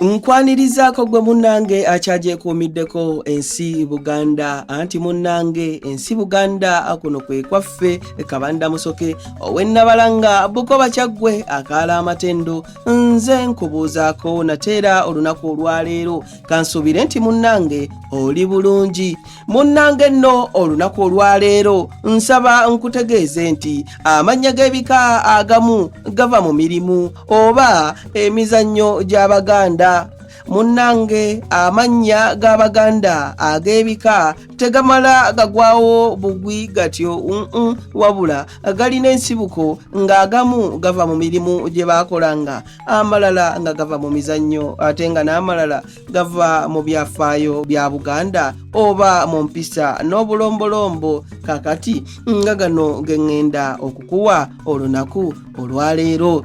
Nkwanirizako gwe munnange akyagyekuumiddeko ensi Buganda anti munnange ensi Buganda kuno kwe kwaffe Kabanda Musoke ow'ennabalanga Bukoba Kyaggwe akaala amatendo nze nkubuuzaako nateera olunaku olwaleero kansuubire nti munnange oli bulungi. Munnange nno olunaku olwaleero nsaba nkutegeeze nti amannya g'ebika agamu gava mu mirimu oba emizannyo gy'Abaganda. Munnange amannya g'Abaganda ag'ebika tegamala gagwawo bugwi gatyo wabula galina ensibuko ng'agamu gava mu mirimu gye baakolanga amalala nga gava mu mizannyo ate nga n'amalala gava mu byafaayo bya Buganda oba mu mpisa n'obulombolombo. Kakati nga gano ge ŋŋenda okukuwa olunaku olwaleero.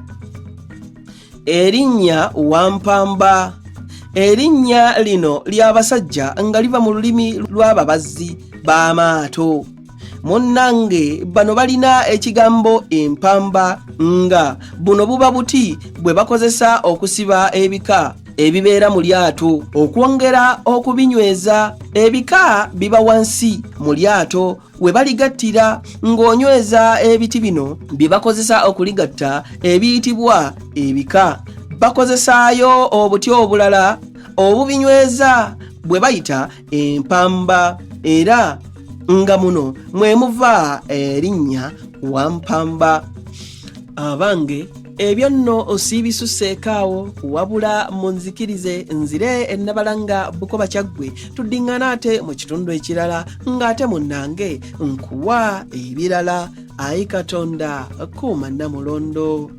Erinnya Wampamba. Erinnya lino ly'abasajja nga liva mu lulimi lw'ababazzi b'amaato. Munnange bano balina ekigambo empamba nga buno buba buti bwe bakozesa okusiba ebika ebibeera mu lyato okwongera okubinyweza. Ebika biba wansi mu lyato we baligattira ng'onyweza ebiti bino bye bakozesa okuligatta ebiyitibwa ebika. Bakozesaayo obuti obulala obubinyweza bwe bayita empamba era nga muno mwe muva erinnya Wampamba. Abange ebyo nno osiibisuseekaawo wabula munzikirize nzire ennabalanga Bukoba Kyaggwe tuddiŋŋana ate mu kitundu ekirala ng'ate munnange nkuwa ebirala. Ayi Katonda kuuma Namulondo.